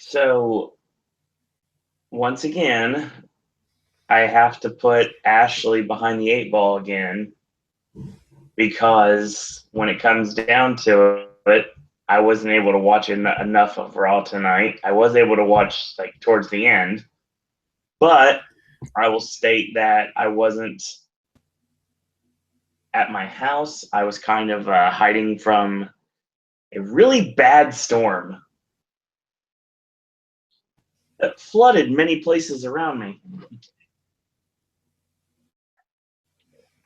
So, once again, I have to put Ashley behind the eight ball again because when it comes down to it, I wasn't able to watch enough of Raw tonight. I was able to watch towards the end, but I will state that I wasn't at my house. I was kind of hiding from a really bad storm that flooded many places around me.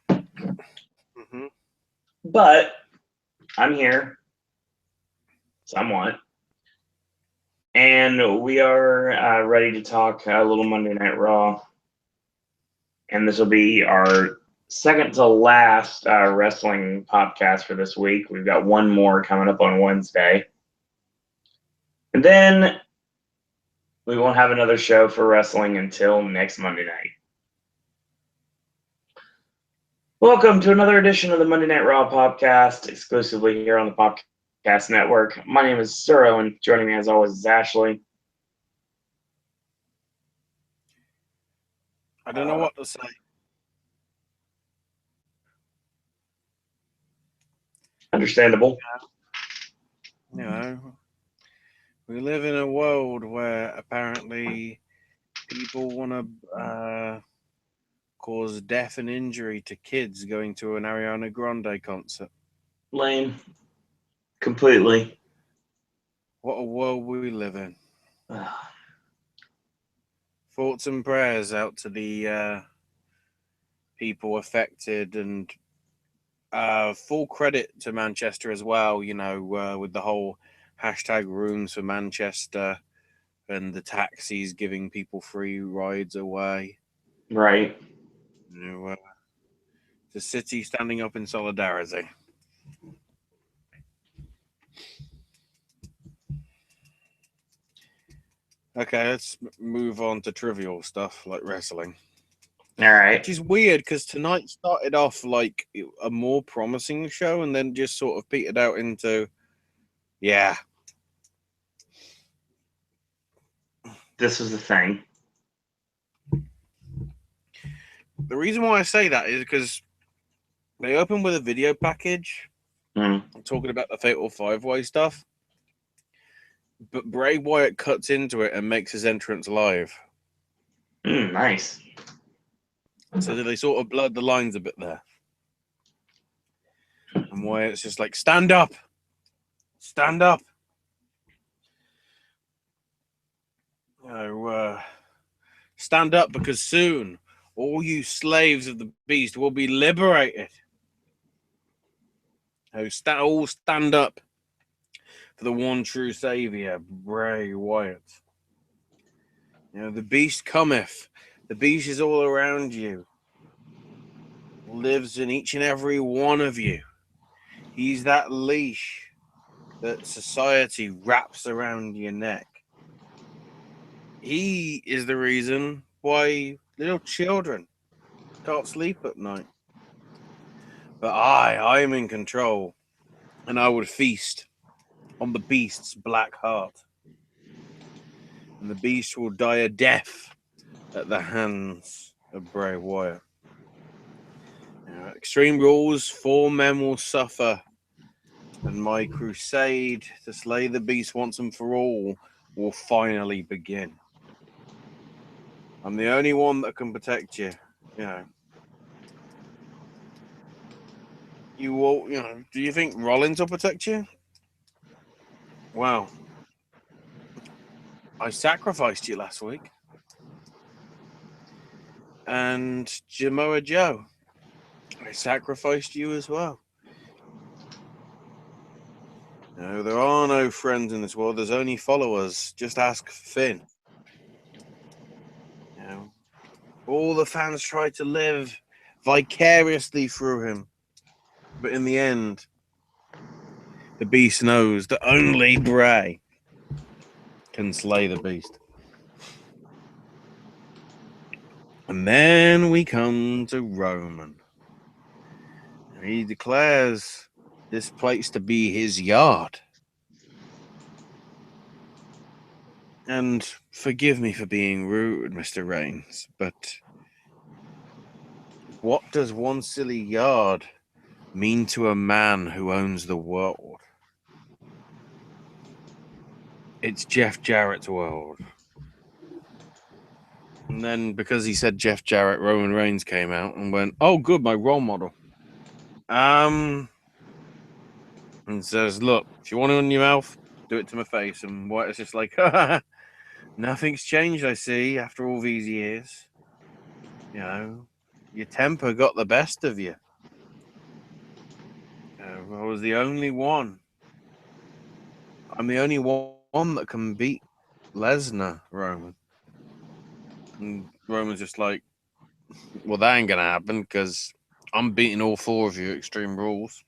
Mm-hmm. But I'm here, somewhat, and we are ready to talk a little Monday Night Raw. And this will be our second to last wrestling podcast for this week. We've got one more coming up on Wednesday. And then we won't have another show for wrestling until next Monday night. Welcome to another edition of the Monday Night Raw Popcast, exclusively here on the Popcast Network. My name is Suro, and joining me as always is Ashley. I don't know what to say. Understandable. You know, we live in a world where apparently people want to cause death and injury to kids going to an Ariana Grande concert. Lame. Completely. What a world we live in. Thoughts and prayers out to the people affected, and full credit to Manchester as well, with the whole hashtag rooms for Manchester and the taxis giving people free rides away. Right. The city standing up in solidarity. Okay, let's move on to trivial stuff like wrestling. All right. Which is weird because tonight started off like a more promising show and then just sort of petered out into, yeah. This was the thing. The reason why I say that is because they opened with a video package talking about the Fatal 5-Way stuff. But Bray Wyatt cuts into it and makes his entrance live. Nice. So they sort of blurred the lines a bit there. And Wyatt's just like, stand up. Stand up. Stand up because soon all you slaves of the beast will be liberated. All stand up for the one true savior, Bray Wyatt. The beast cometh. The beast is all around you. Lives in each and every one of you. He's that leash that society wraps around your neck. He is the reason why little children can't sleep at night. But I'm in control, and I would feast on the beast's black heart. And the beast will die a death at the hands of Bray Wyatt. Extreme Rules, 4 men will suffer, and my crusade to slay the beast once and for all will finally begin. I'm the only one that can protect you. You will, do you think Rollins will protect you? Well, I sacrificed you last week. And Samoa Joe, I sacrificed you as well. No, there are no friends in this world. There's only followers. Just ask Finn. All the fans try to live vicariously through him. But in the end, the beast knows that only Bray can slay the beast. And then we come to Roman. He declares this place to be his yard. And forgive me for being rude, Mr. Reigns, but what does one silly yard mean to a man who owns the world? It's Jeff Jarrett's world. And then because he said Jeff Jarrett, Roman Reigns came out and went, "Oh, good, my role model." And says, "Look, if you want it in your mouth, do it to my face." And White is just like, "Nothing's changed, I see, after all these years. You know, your temper got the best of you. I was the only one. I'm the only one that can beat Lesnar, Roman." And Roman's just like, "Well, that ain't gonna happen because I'm beating all four of you at Extreme Rules,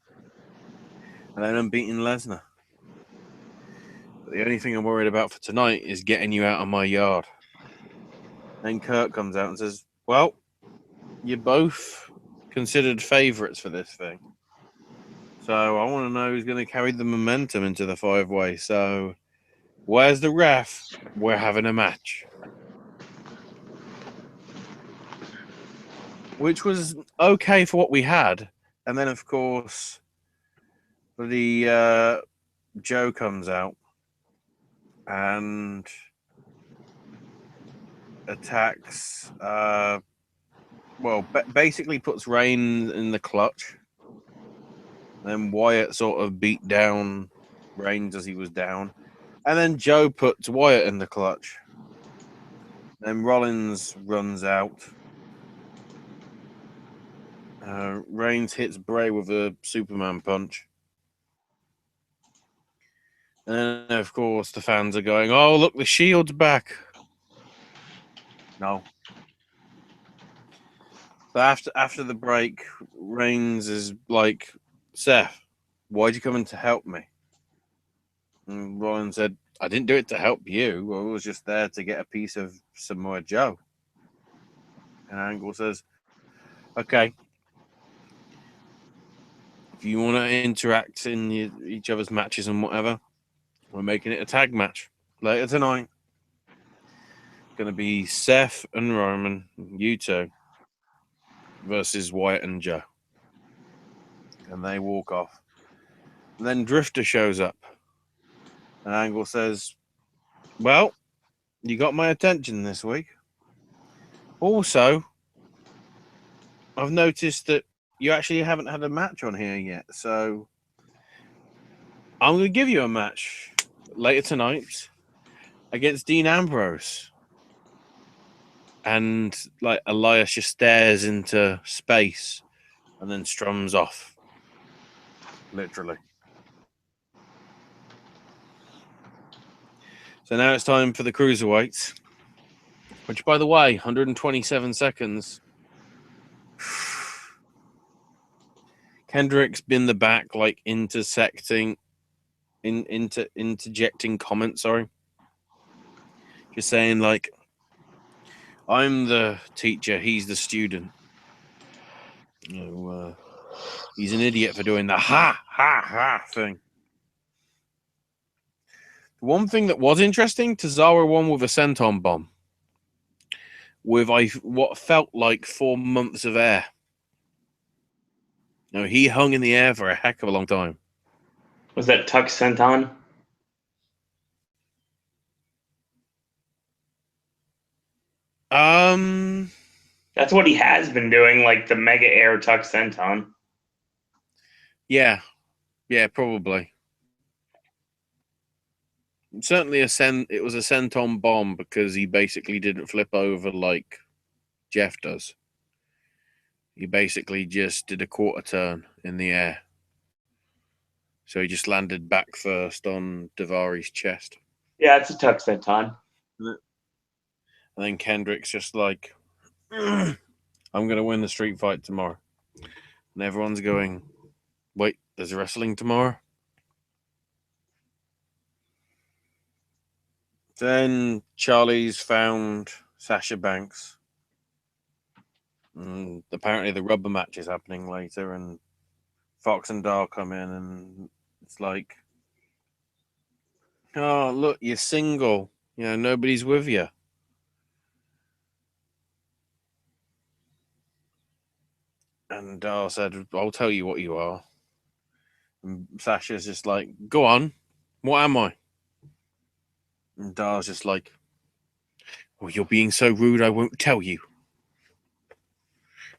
and then I'm beating Lesnar. But the only thing I'm worried about for tonight is getting you out of my yard." Then Kurt comes out and says, "Well, you're both considered favorites for this thing. So I want to know who's going to carry the momentum into the 5-way. So where's the ref? We're having a match." Which was okay for what we had. And then, of course, the Joe comes out and attacks, basically puts Reigns in the clutch. Then Wyatt sort of beat down Reigns as he was down. And then Joe puts Wyatt in the clutch. Then Rollins runs out. Reigns hits Bray with a Superman punch. And then, of course, the fans are going, "Oh, look, the Shield's back." No. So after the break, Reigns is like, "Seth, why'd you come in to help me?" And Rollins said, "I didn't do it to help you. I was just there to get a piece of Samoa Joe." And Angle says, "Okay, if you want to interact in each other's matches and whatever, we're making it a tag match later tonight. Going to be Seth and Roman, you two, versus Wyatt and Joe." And they walk off. And then Drifter shows up. And Angle says, "Well, you got my attention this week. Also, I've noticed that you actually haven't had a match on here yet. So I'm going to give you a match later tonight against Dean Ambrose." And like Elias just stares into space and then strums off. Literally. So now it's time for the cruiserweights, which, by the way, 127 seconds. Kendrick's been the back, like interjecting comments. Sorry, just saying like, "I'm the teacher, he's the student. He's an idiot for doing the ha ha ha thing." One thing that was interesting, Tozawa won with a senton bomb with what felt like 4 months of air. No, he hung in the air for a heck of a long time. Was that Tuck Senton? That's what he has been doing, like the Mega Air Tuck Senton. Yeah, probably. Certainly it was a senton bomb because he basically didn't flip over like Jeff does. He basically just did a quarter turn in the air. So he just landed back first on Daivari's chest. Yeah, it's a Tuck Senton. And then Kendrick's just like, "I'm going to win the street fight tomorrow." And everyone's going, "Wait, there's wrestling tomorrow?" Then Charlie's found Sasha Banks. And apparently the rubber match is happening later, and Fox and Dahl come in, and it's like, "Oh, look, you're single. Nobody's with you. And Dahl said, I'll tell you what you are. And Sasha's just like, go on. What am I? And Dahl's just like, well, you're being so rude, I won't tell you.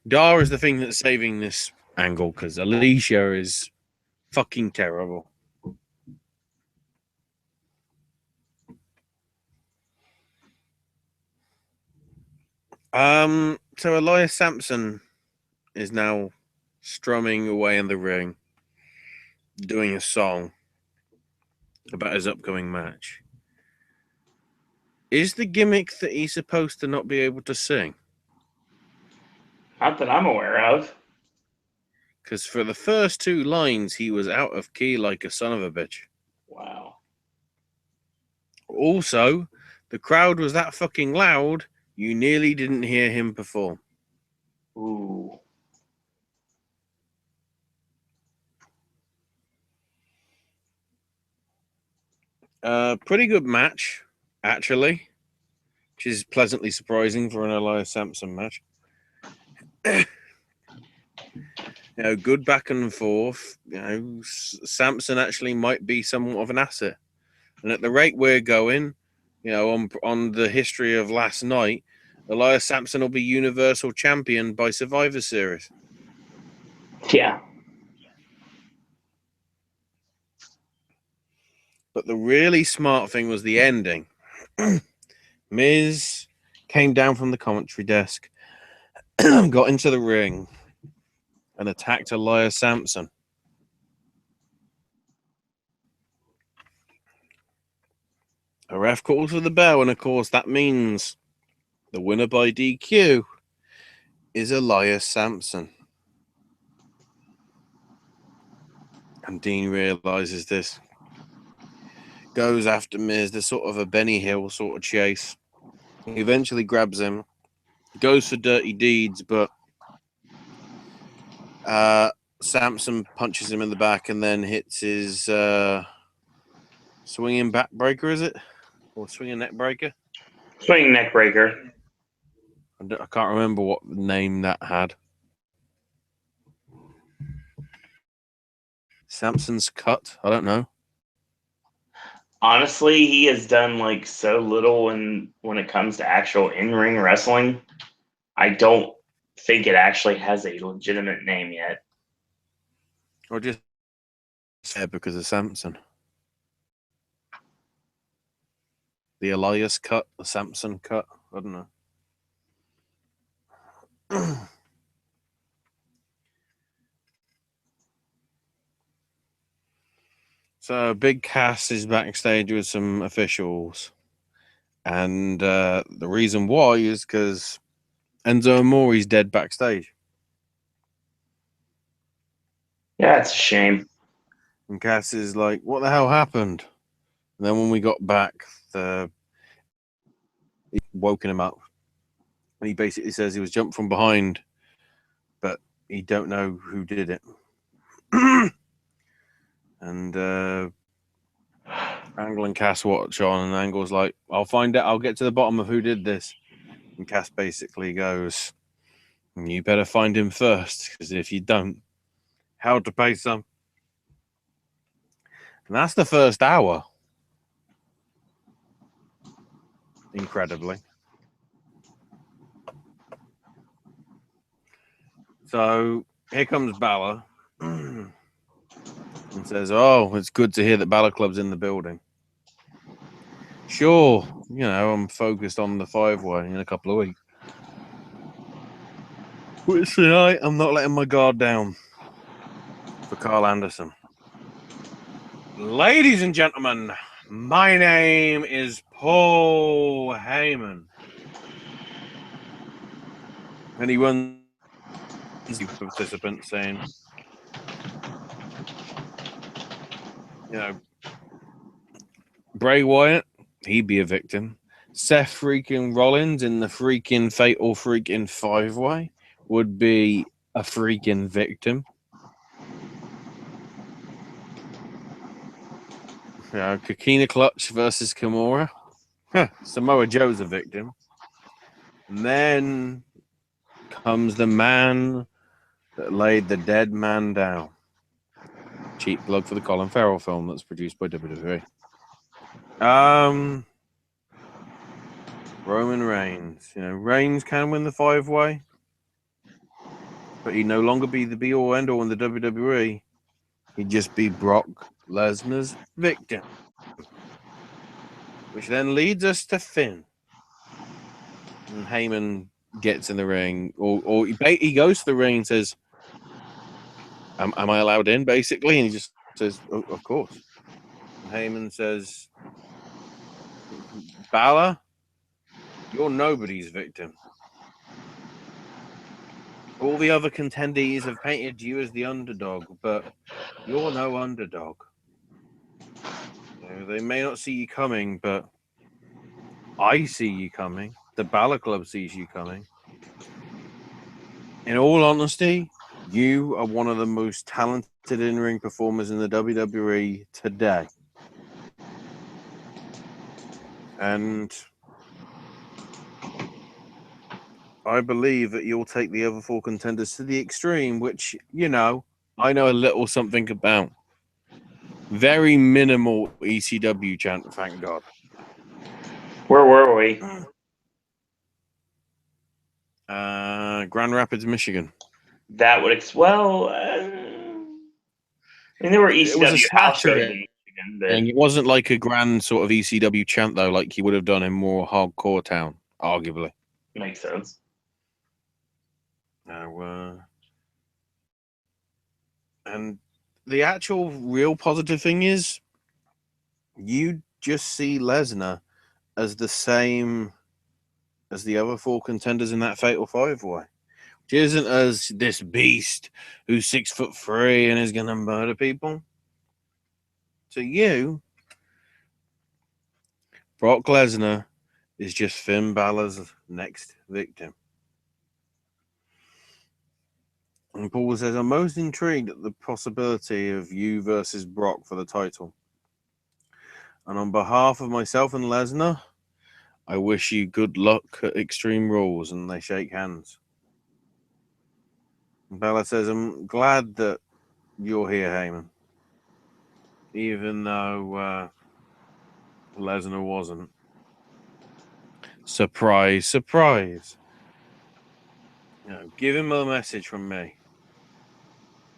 Dahl is the thing that's saving this angle because Alicia is fucking terrible. So Elias Sampson is now strumming away in the ring, doing a song about his upcoming match. Is the gimmick that he's supposed to not be able to sing? Not that I'm aware of. Because for the first two lines, he was out of key like a son of a bitch. Wow. Also, the crowd was that fucking loud, you nearly didn't hear him perform. Ooh. Pretty good match, actually, which is pleasantly surprising for an Elias Sampson match. Good back and forth. Sampson actually might be somewhat of an asset. And at the rate we're going, on the history of last night, Elias Sampson will be Universal Champion by Survivor Series. Yeah. But the really smart thing was the ending. Miz came down from the commentary desk, got into the ring, and attacked Elias Sampson. A ref calls for the bell, and of course that means the winner by DQ is Elias Sampson. And Dean realizes this. Goes after Miz. There's sort of a Benny Hill sort of chase. He eventually grabs him. Goes for dirty deeds, but Sampson punches him in the back and then hits his swinging back breaker, is it? Or swinging neck breaker? Swinging neck breaker. I can't remember what name that had. Sampson's cut? I don't know. Honestly, he has done like so little when it comes to actual in-ring wrestling. I don't think it actually has a legitimate name yet. Or just said because of Sampson. The Elias cut, the Sampson cut. I don't know. So Big Cass is backstage with some officials. And the reason why is because Enzo Amore's dead backstage. Yeah, it's a shame. And Cass is like, what the hell happened? And then when we got back, he woken him up. And he basically says he was jumped from behind, but he don't know who did it. And Angle and Cass watch on, and Angle's like, I'll find out. I'll get to the bottom of who did this. And Cass basically goes, you better find him first, because if you don't, how to pay some. And that's the first hour. Incredibly. So here comes Balor and says, oh, it's good to hear that Balor Club's in the building. Sure, I'm focused on the 5-way in a couple of weeks. Which tonight, I'm not letting my guard down for Carl Anderson. Ladies and gentlemen, my name is Paul Heyman. And he runs the participants saying, Bray Wyatt, he'd be a victim. Seth freaking Rollins in the freaking fatal freaking 5-way would be a freaking victim. Coquina Clutch versus Kimura. Samoa Joe's a victim. And then comes the man that laid the dead man down. Cheap plug for the Colin Farrell film that's produced by WWE. Roman Reigns. Reigns can win the 5-way, but he'd no longer be the be-all end-all in the WWE. He'd just be Brock Lesnar's victim. Which then leads us to Finn. And Heyman gets in the ring, or he goes to the ring and says, am I allowed in, basically? And he just says, of course. And Heyman says, Balor, you're nobody's victim. All the other contendees have painted you as the underdog, but you're no underdog. They may not see you coming, but I see you coming. The Balor Club sees you coming. In all honesty, you are one of the most talented in-ring performers in the WWE today. And I believe that you'll take the other 4 contenders to the extreme, which, I know a little something about. Very minimal ECW chant, thank God. Where were we? Grand Rapids, Michigan. That would there were It was a ECW house shows Saturday, in Michigan, but and it wasn't like a grand sort of ECW chant, though, like he would have done in more hardcore town, arguably. makes sense. And the actual real positive thing is you just see Lesnar as the same as the other 4 contenders in that Fatal 5-way. Which isn't as this beast who's 6'3" and is going to murder people. To you, Brock Lesnar is just Finn Balor's next victim. And Paul says, I'm most intrigued at the possibility of you versus Brock for the title. And on behalf of myself and Lesnar, I wish you good luck at Extreme Rules. And they shake hands. And Balor says, I'm glad that you're here, Heyman. Even though Lesnar wasn't. Surprise, surprise. Give him a message from me.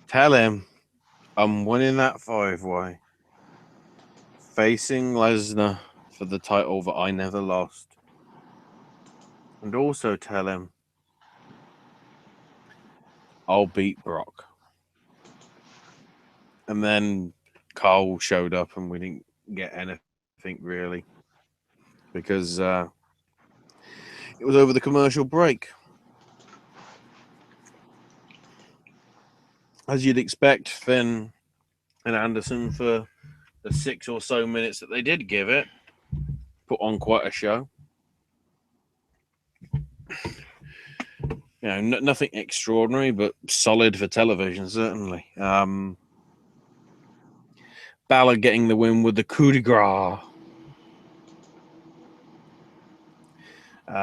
Tell him I'm winning that 5-way. Facing Lesnar for the title that I never lost. And also tell him I'll beat Brock. And then Carl showed up and we didn't get anything really. Because it was over the commercial break. As you'd expect, Finn and Anderson, for the 6 or so minutes that they did give it, put on quite a show. Nothing extraordinary, but solid for television, certainly. Balor getting the win with the coup de grace.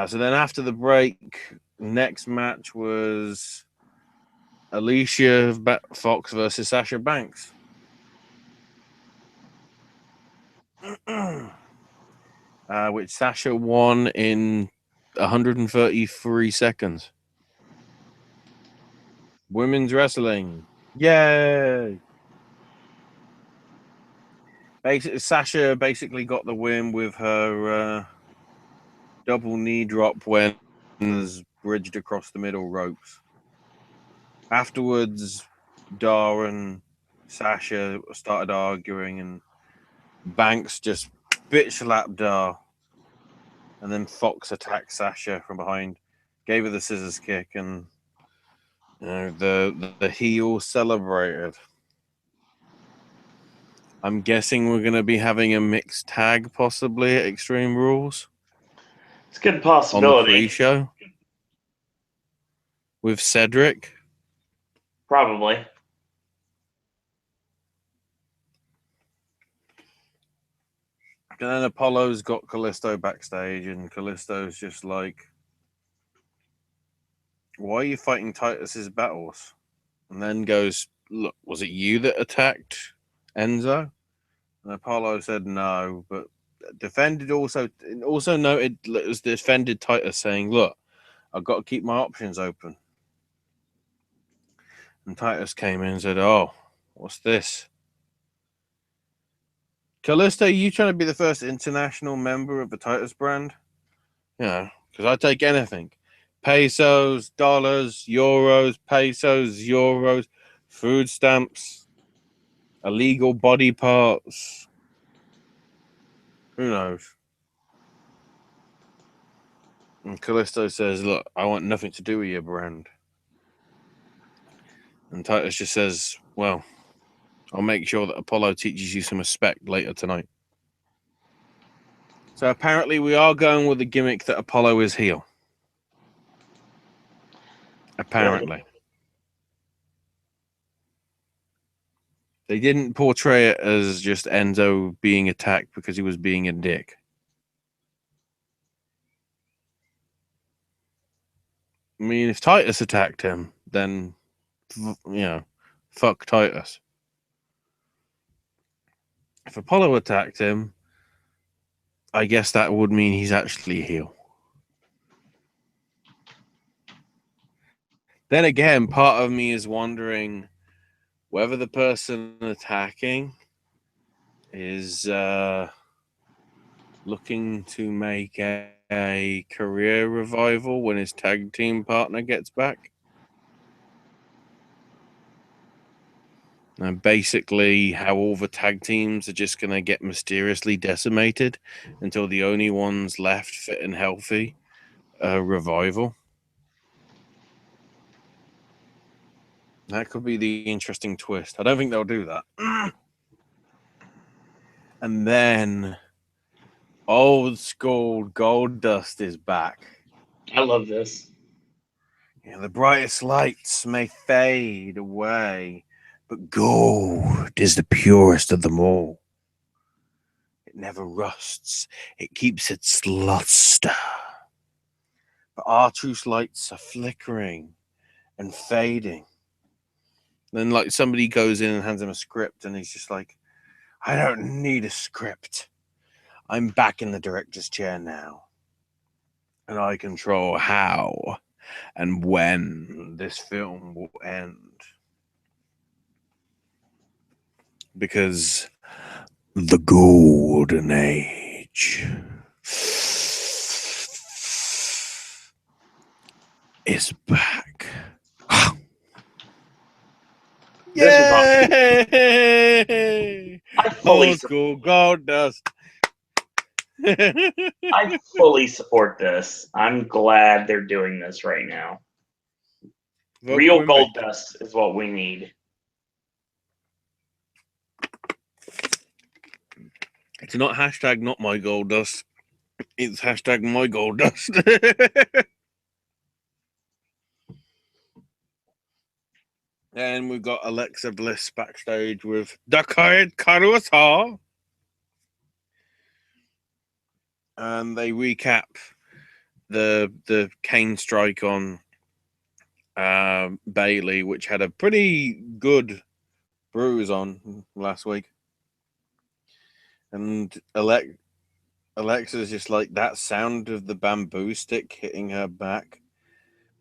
So then after the break, next match was Alicia Fox versus Sasha Banks. Which Sasha won in 133 seconds. Women's wrestling. Yay! Sasha basically got the win with her double knee drop when bridged across the middle ropes. Afterwards, Dar and Sasha started arguing, and Banks just bitch slapped Dar. And then Fox attacked Sasha from behind, gave her the scissors kick, and the heel celebrated. I'm guessing we're going to be having a mixed tag possibly at Extreme Rules. It's a good possibility. On the pre-show with Cedric. Probably. And then Apollo's got Callisto backstage, and Callisto's just like, why are you fighting Titus's battles? And then goes, look, was it you that attacked Enzo? And Apollo said no, but also noted it was defended Titus, saying, look, I've got to keep my options open. And Titus came in and said, oh, what's this? Callisto, you trying to be the first international member of the Titus brand? Yeah, because I take anything. Pesos, dollars, euros, pesos, euros, food stamps, illegal body parts. Who knows? And Callisto says, look, I want nothing to do with your brand. And Titus just says, well, I'll make sure that Apollo teaches you some respect later tonight. So apparently we are going with the gimmick that Apollo is heel. Apparently. Good. They didn't portray it as just Enzo being attacked because he was being a dick. I mean, if Titus attacked him, then, fuck Titus. If Apollo attacked him, I guess that would mean he's actually a heel. Then again, part of me is wondering whether the person attacking is looking to make a career revival when his tag team partner gets back. And basically how all the tag teams are just going to get mysteriously decimated until the only ones left fit and healthy revival. That could be the interesting twist. I don't think they'll do that. And then old school Goldust is back. I love this. Yeah, the brightest lights may fade away, but gold is the purest of them all. It never rusts. It keeps its luster. But R-Truth's lights are flickering and fading. Then, like, somebody goes in and hands him a script, and he's just like, I don't need a script. I'm back in the director's chair now. And I control how and when this film will end. Because the golden age is back. Yay! Old school Goldust. I fully support this. I'm glad they're doing this right now. Real Goldust is what we need. It's not hashtag not my Goldust. It's hashtag my Goldust. And we've got Alexa Bliss backstage with Dakar Caruso. And they recap the cane strike on Bailey, which had a pretty good bruise on last week. And Alexa's just like, that sound of the bamboo stick hitting her back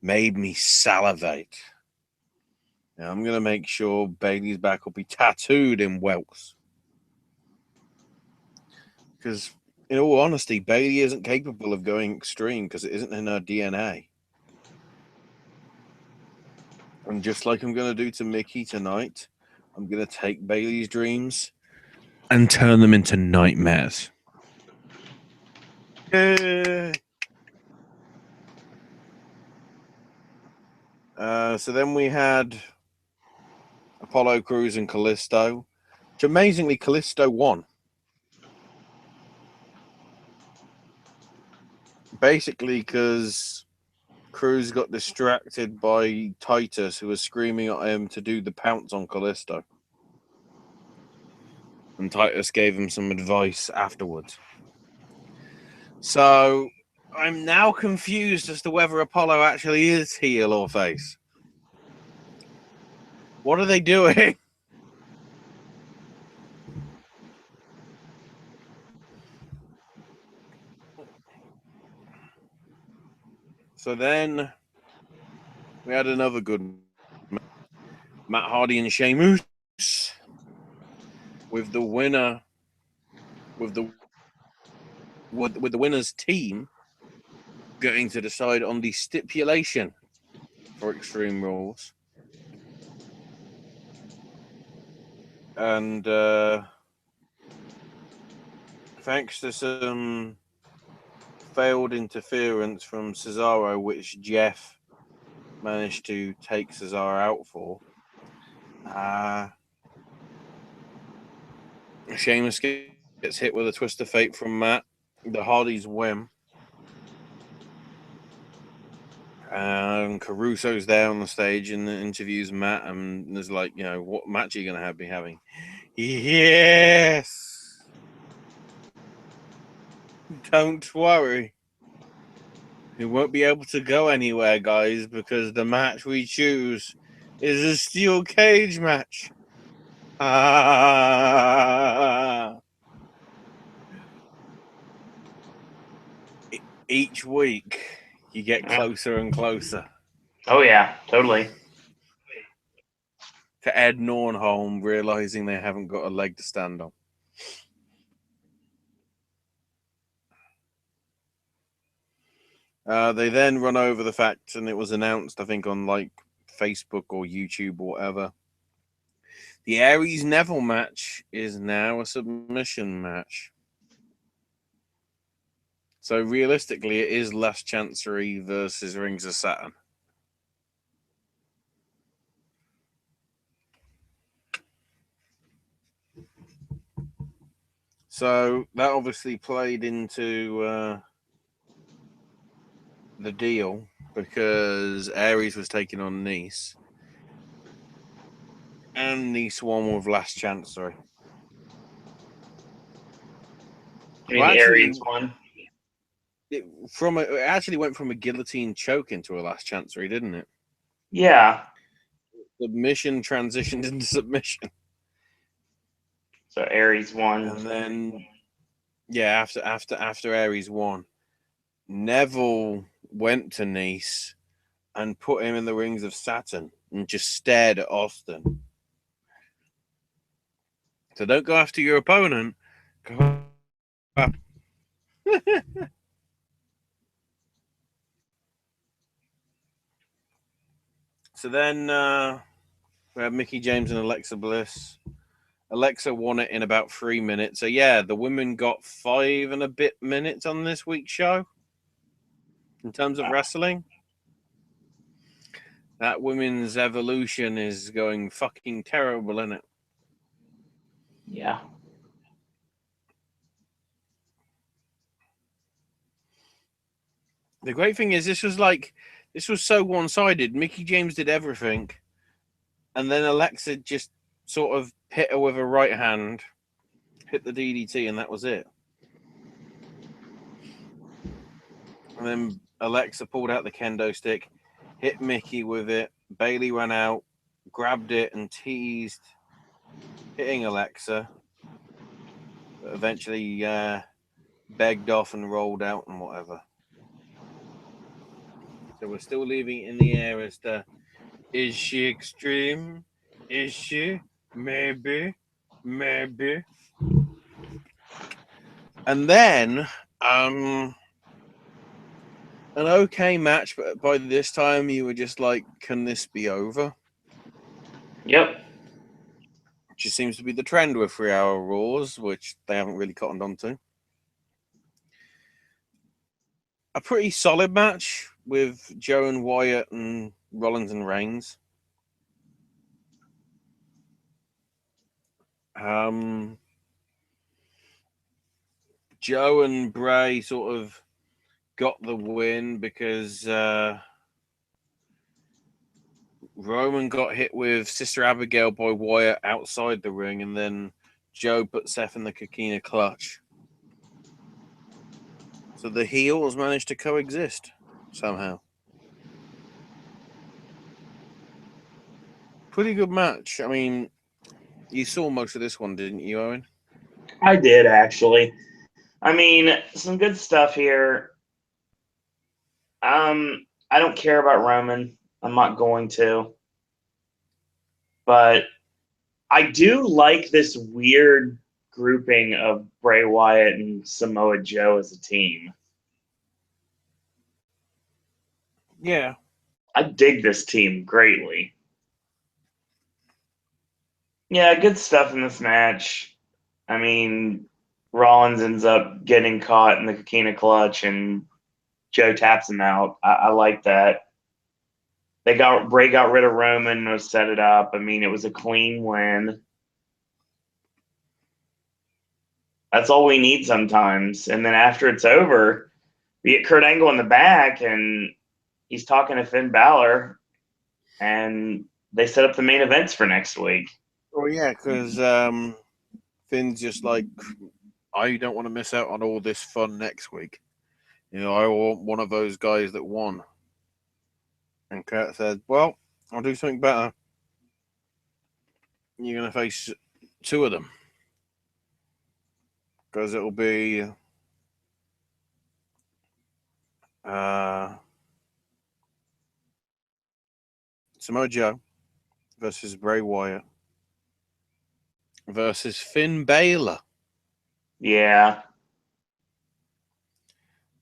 made me salivate. Now I'm going to make sure Bailey's back will be tattooed in whelks. Because, in all honesty, Bailey isn't capable of going extreme because it isn't in her DNA. And just like I'm going to do to Mickey tonight, I'm going to take Bailey's dreams and turn them into nightmares. Yay! So then we had Apollo Crews and Callisto, which amazingly Callisto won. Basically because Crews got distracted by Titus, who was screaming at him to do the pounce on Callisto. and Titus gave him some advice afterwards. So I'm now confused as to whether Apollo actually is heel or face. What are they doing? So then we had another good match. Matt Hardy and Sheamus with the winner with the winner's team getting to decide on the stipulation for Extreme Rules. And thanks to some failed interference from Cesaro, which Jeff managed to take Cesaro out for, Sheamus gets hit with a twist of fate from Matt. The Hardys win. And Caruso's there on the stage and interviews Matt and is like, what match are you going to be having? Yes! Don't worry. We won't be able to go anywhere, guys, because the match we choose is a steel cage match. Each week, you get closer and closer. Oh, yeah, totally. To Ed Nornholm realizing they haven't got a leg to stand on. They then run over the fact, and it was announced, I think, on like Facebook or YouTube or whatever. The Aries Neville match is now a submission match. So realistically, it is Last Chancery versus Rings of Saturn. So that obviously played into the deal because Aries was taking on Nice. And Nice won with Last Chancery. I mean, Aries won. It actually went from a guillotine choke into a Last Chancery, didn't it? Yeah. Submission transitioned into submission. So Aries won. And then, yeah, after Aries won, Neville went to Nice and put him in the Rings of Saturn and just stared at Austin. So don't go after your opponent. Go after. So then we have Mickie James and Alexa Bliss. Alexa won it in about 3 minutes. So yeah, the women got 5 and a bit minutes on this week's show in terms of wrestling. That women's evolution is going fucking terrible, isn't it? Yeah. The great thing is this was so one-sided. Mickie James did everything, and then Alexa just sort of hit her with her right hand, hit the DDT, and that was it. And then Alexa pulled out the kendo stick, hit Mickie with it. Bayley ran out, grabbed it, and teased, hitting Alexa. But eventually begged off and rolled out and whatever. So we're still leaving it in the air as to, is she extreme? Is she? Maybe. And then an okay match, but by this time you were just like, can this be over? Yep. Which seems to be the trend with 3-hour Raws, which they haven't really cottoned on to. A pretty solid match with Joe and Wyatt and Rollins and Reigns. Joe and Bray sort of got the win because Roman got hit with Sister Abigail by Wyatt outside the ring, and then Joe put Seth in the Coquina clutch. So the heels managed to coexist somehow. Pretty good match. I mean, you saw most of this one, didn't you, Owen? I did, actually. I mean, some good stuff here. I don't care about Roman. I'm not going to. But I do like this weird grouping of Bray Wyatt and Samoa Joe as a team. Yeah. I dig this team greatly. Yeah, good stuff in this match. I mean, Rollins ends up getting caught in the Coquina clutch and Joe taps him out. I like that. Bray got rid of Roman, was set it up. I mean, it was a clean win. That's all we need sometimes. And then after it's over, we get Kurt Angle in the back, and he's talking to Finn Balor, and they set up the main events for next week. Oh yeah, because Finn's just like, I don't want to miss out on all this fun next week. You know, I want one of those guys that won. And Kurt said, well, I'll do something better. You're going to face two of them. Because it'll be Samoa Joe versus Bray Wyatt versus Finn Balor. Yeah.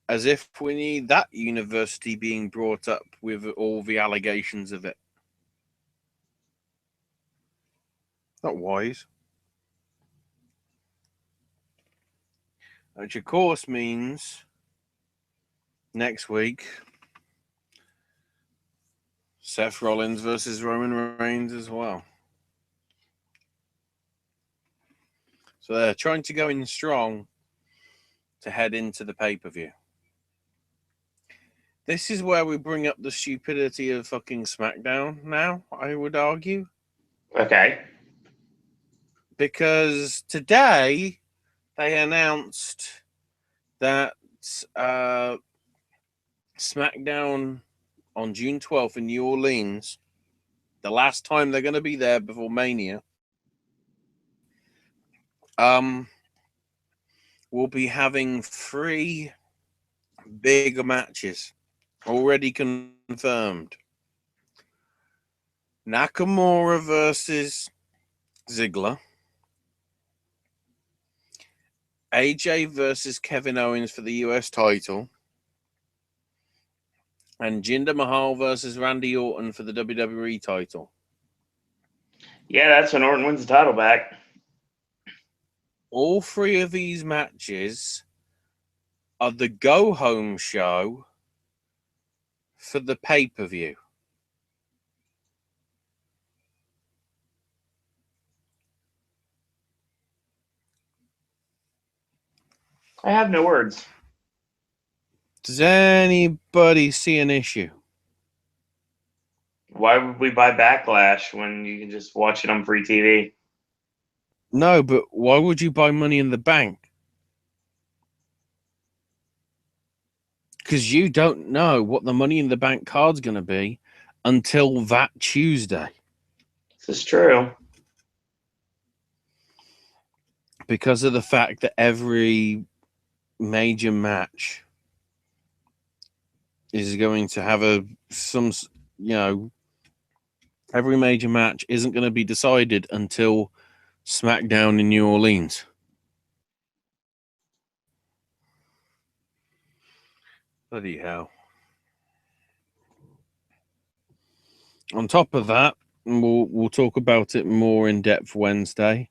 As if we need that university being brought up with all the allegations of it. Not wise. Which, of course, means next week Seth Rollins versus Roman Reigns as well. So they're trying to go in strong to head into the pay-per-view. This is where we bring up the stupidity of fucking SmackDown now, I would argue. Okay. Because today they announced that SmackDown on June 12th in New Orleans, the last time they're going to be there before Mania, we'll be having 3 big matches already confirmed. Nakamura versus Ziggler. AJ versus Kevin Owens for the US title. And Jinder Mahal versus Randy Orton for the WWE title. Yeah, that's when Orton wins the title back. All 3 of these matches are the go-home show for the pay-per-view. I have no words. Does anybody see an issue? Why would we buy Backlash when you can just watch it on free TV? No, but why would you buy Money in the Bank? Because you don't know what the Money in the Bank card's going to be until that Tuesday. This is true. Because of the fact that every major match is going to have every major match isn't going to be decided until SmackDown in New Orleans. Bloody hell. On top of that, we'll talk about it more in depth Wednesday.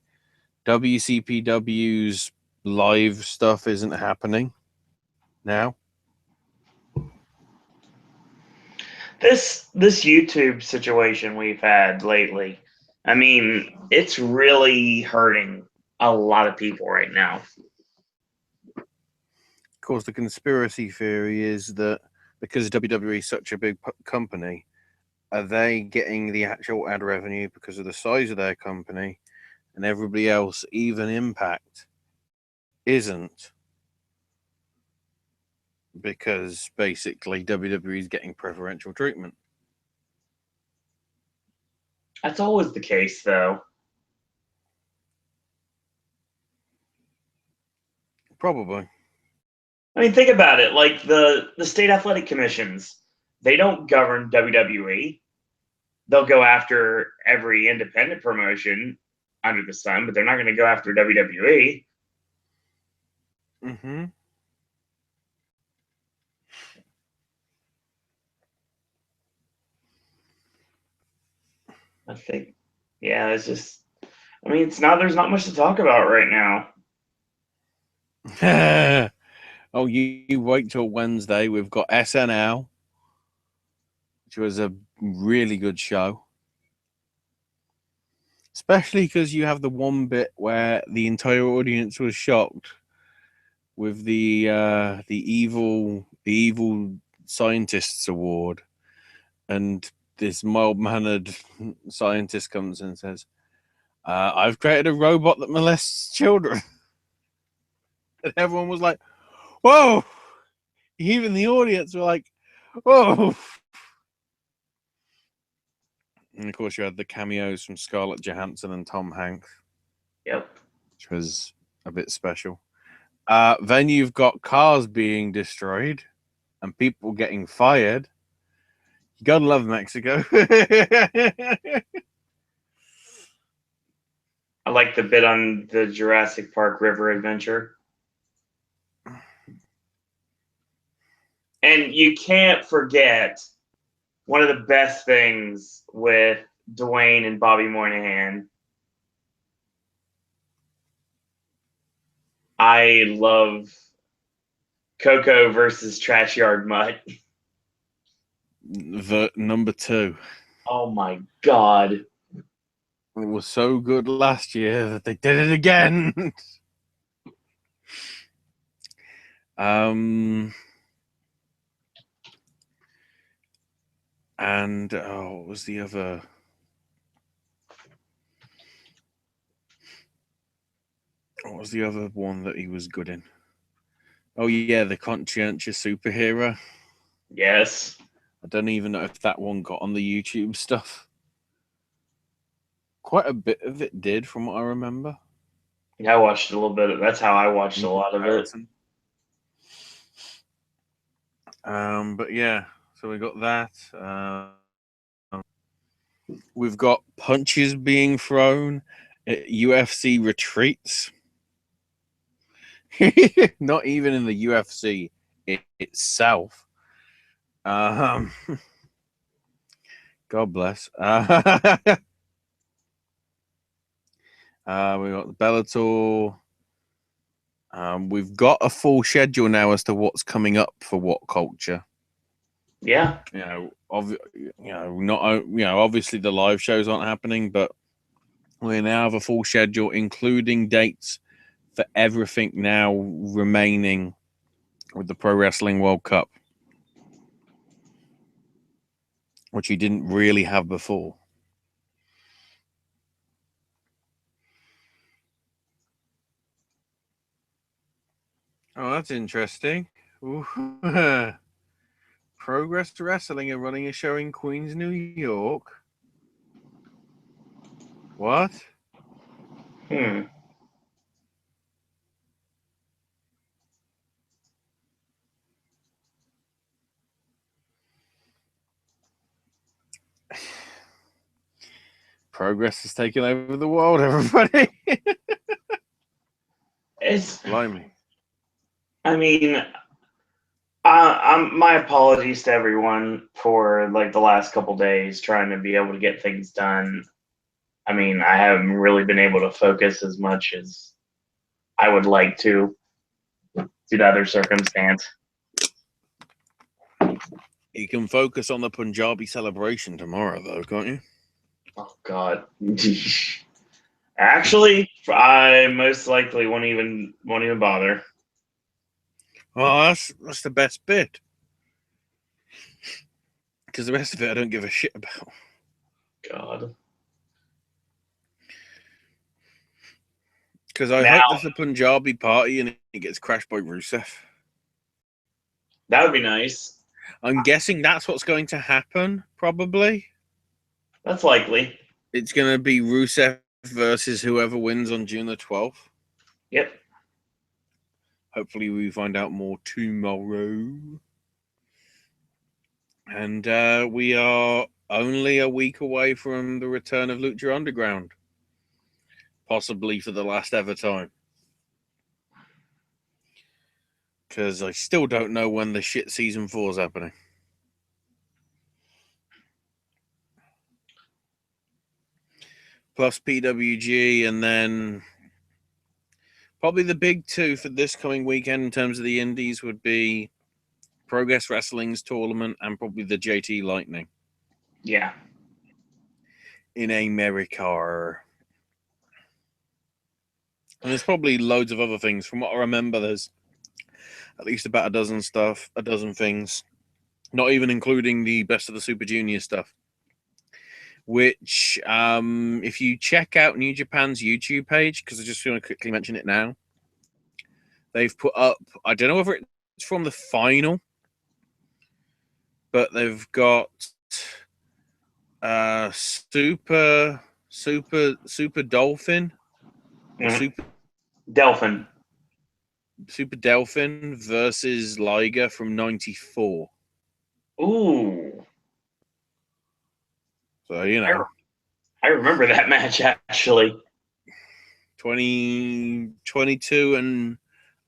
WCPW's live stuff isn't happening now. This YouTube situation we've had lately, I mean, it's really hurting a lot of people right now. Of course, the conspiracy theory is that because WWE is such a big company, are they getting the actual ad revenue because of the size of their company? and everybody else, even Impact, isn't, because basically WWE is getting preferential treatment. That's always the case, though. Probably. I mean, think about it. Like the state athletic commissions, they don't govern WWE. They'll go after every independent promotion under the sun, but they're not going to go after WWE. Mm-hmm. I think, yeah, it's just, I mean, there's not much to talk about right now. Oh, you wait till Wednesday. We've got SNL, which was a really good show. Especially because you have the one bit where the entire audience was shocked with the evil scientists award, and this mild mannered scientist comes and says, "I've created a robot that molests children," and everyone was like, "Whoa!" Even the audience were like, "Whoa!" And of course, you had the cameos from Scarlett Johansson and Tom Hanks. Yep. Which was a bit special. Then you've got cars being destroyed and people getting fired. You gotta love Mexico. I like the bit on the Jurassic Park River Adventure. And you can't forget one of the best things with Dwayne and Bobby Moynihan. I love Coco versus Trash Yard Mutt. The number 2. Oh my God. It was so good last year that they did it again. And what was the other? What was the other one that he was good in? Oh yeah, the conscientious superhero. Yes. I don't even know if that one got on the YouTube stuff. Quite a bit of it did, from what I remember. Yeah, I watched a little bit. That's how I watched a lot of it. But yeah, so we got that. We've got punches being thrown at UFC retreats. Not even in the UFC itself. God bless. We got Bellator. We've got a full schedule now as to what's coming up for What Culture. Yeah. Obviously the live shows aren't happening, but we now have a full schedule, including dates for everything now remaining with the Pro Wrestling World Cup, which you didn't really have before. Oh, that's interesting. Progress Wrestling are running a show in Queens, New York. What? Progress is taking over the world, everybody. It's Blimey. I mean, my apologies to everyone for like the last couple days trying to be able to get things done. I mean, I haven't really been able to focus as much as I would like to due to other circumstance. You can focus on the Punjabi celebration tomorrow, though, can't you? Oh God. Actually, I most likely won't even bother. Oh, that's the best bit. Because the rest of it I don't give a shit about. God. Because I hope there's a Punjabi party and it gets crashed by Rusev. That would be nice. I'm guessing that's what's going to happen, probably. That's likely. It's going to be Rusev versus whoever wins on June the 12th. Yep. Hopefully we find out more tomorrow. And we are only a week away from the return of Lucha Underground. Possibly for the last ever time. Because I still don't know when the shit season 4 is happening. Plus PWG, and then probably the big two for this coming weekend in terms of the indies would be Progress Wrestling's tournament and probably the JT Lightning. Yeah. In America. And there's probably loads of other things. From what I remember, there's at least about a dozen things. Not even including the Best of the Super Junior stuff. Which, if you check out New Japan's YouTube page, because I just want to quickly mention it now, they've put up, I don't know whether it's from the final, but they've got Super Dolphin or Delphin. Super Delphin versus Liger from '94. Ooh. So, you know. I remember that match, actually. 22 and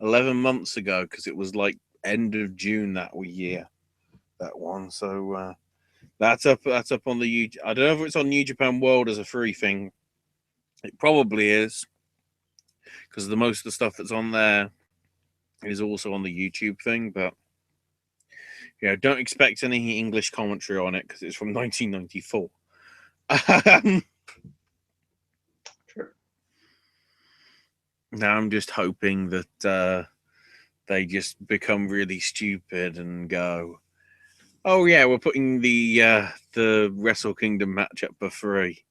11 months ago, because it was like end of June that year, that one. So that's up on the YouTube. I don't know if it's on New Japan World as a free thing. It probably is, because the most of the stuff that's on there is also on the YouTube thing. But yeah, don't expect any English commentary on it because it's from 1994. Now I'm just hoping that they just become really stupid and go, oh yeah, we're putting the Wrestle Kingdom match up for free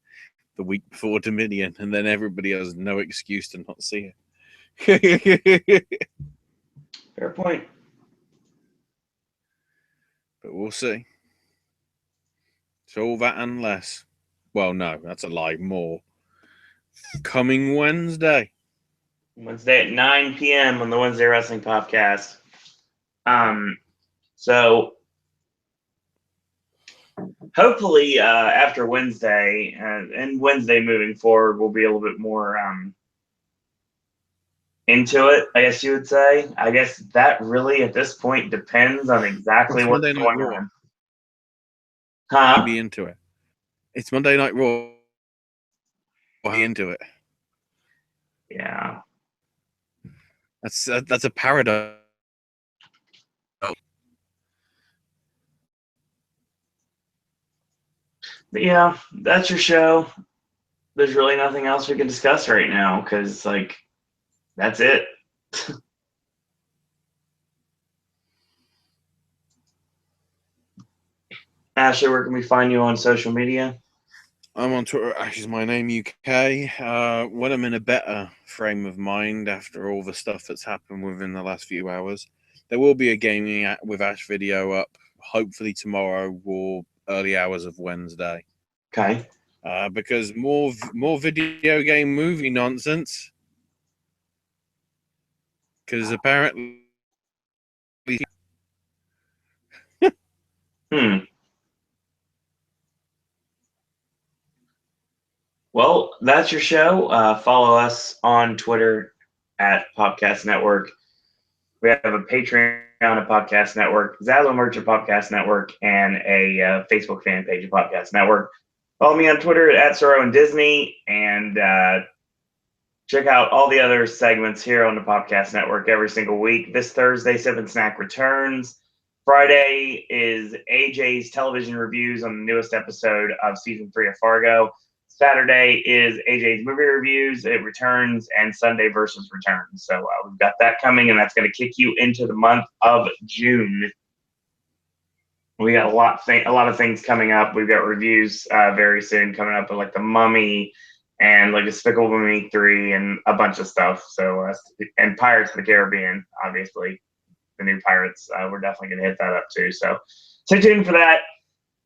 the week before Dominion, and then everybody has no excuse to not see it. Fair point. But we'll see. So all that and less. Well, no, that's a lie. More. Coming Wednesday. Wednesday at 9 p.m. on the Wednesday Wrestling Popcast. So hopefully after Wednesday and Wednesday moving forward, we'll be a little bit more into it, I guess you would say. I guess that really at this point depends on exactly what's going on. Huh? Be into it. It's Monday Night Raw. Be into it. Yeah. That's a paradox. But yeah, that's your show. There's really nothing else we can discuss right now because, like, that's it. Ashley, where can we find you on social media? I'm on Twitter, Ash's My Name UK. When I'm in a better frame of mind after all the stuff that's happened within the last few hours, there will be a Gaming with Ash video up, hopefully tomorrow or early hours of Wednesday. Okay. Because more video game movie nonsense. Because apparently... Well, that's your show. Follow us on Twitter at Popcast Network. We have a Patreon at Popcast Network, Zazzle merch at Popcast Network, and a Facebook fan page at Popcast Network. Follow me on Twitter at Sorrow and Disney, and check out all the other segments here on the Popcast Network every single week. This Thursday, Sip and Snack returns. Friday is AJ's television reviews on the newest episode of Season 3 of Fargo. Saturday is AJ's movie reviews. It returns, and Sunday Versus returns. So we've got that coming, and that's going to kick you into the month of June. We got a lot of things coming up. We've got reviews very soon coming up, like The Mummy and like Despicable Me 3 and a bunch of stuff. So and Pirates of the Caribbean, obviously, the new Pirates. We're definitely going to hit that up too. So stay tuned for that.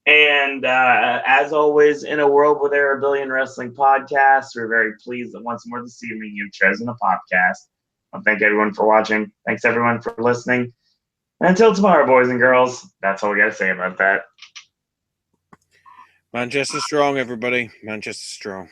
And as always, in a world where there are a billion wrestling podcasts, we're very pleased that once more this evening you've chosen a podcast. Thank everyone for watching. Thanks everyone for listening. And until tomorrow, boys and girls, that's all we got to say about that. Manchester strong, everybody. Manchester strong.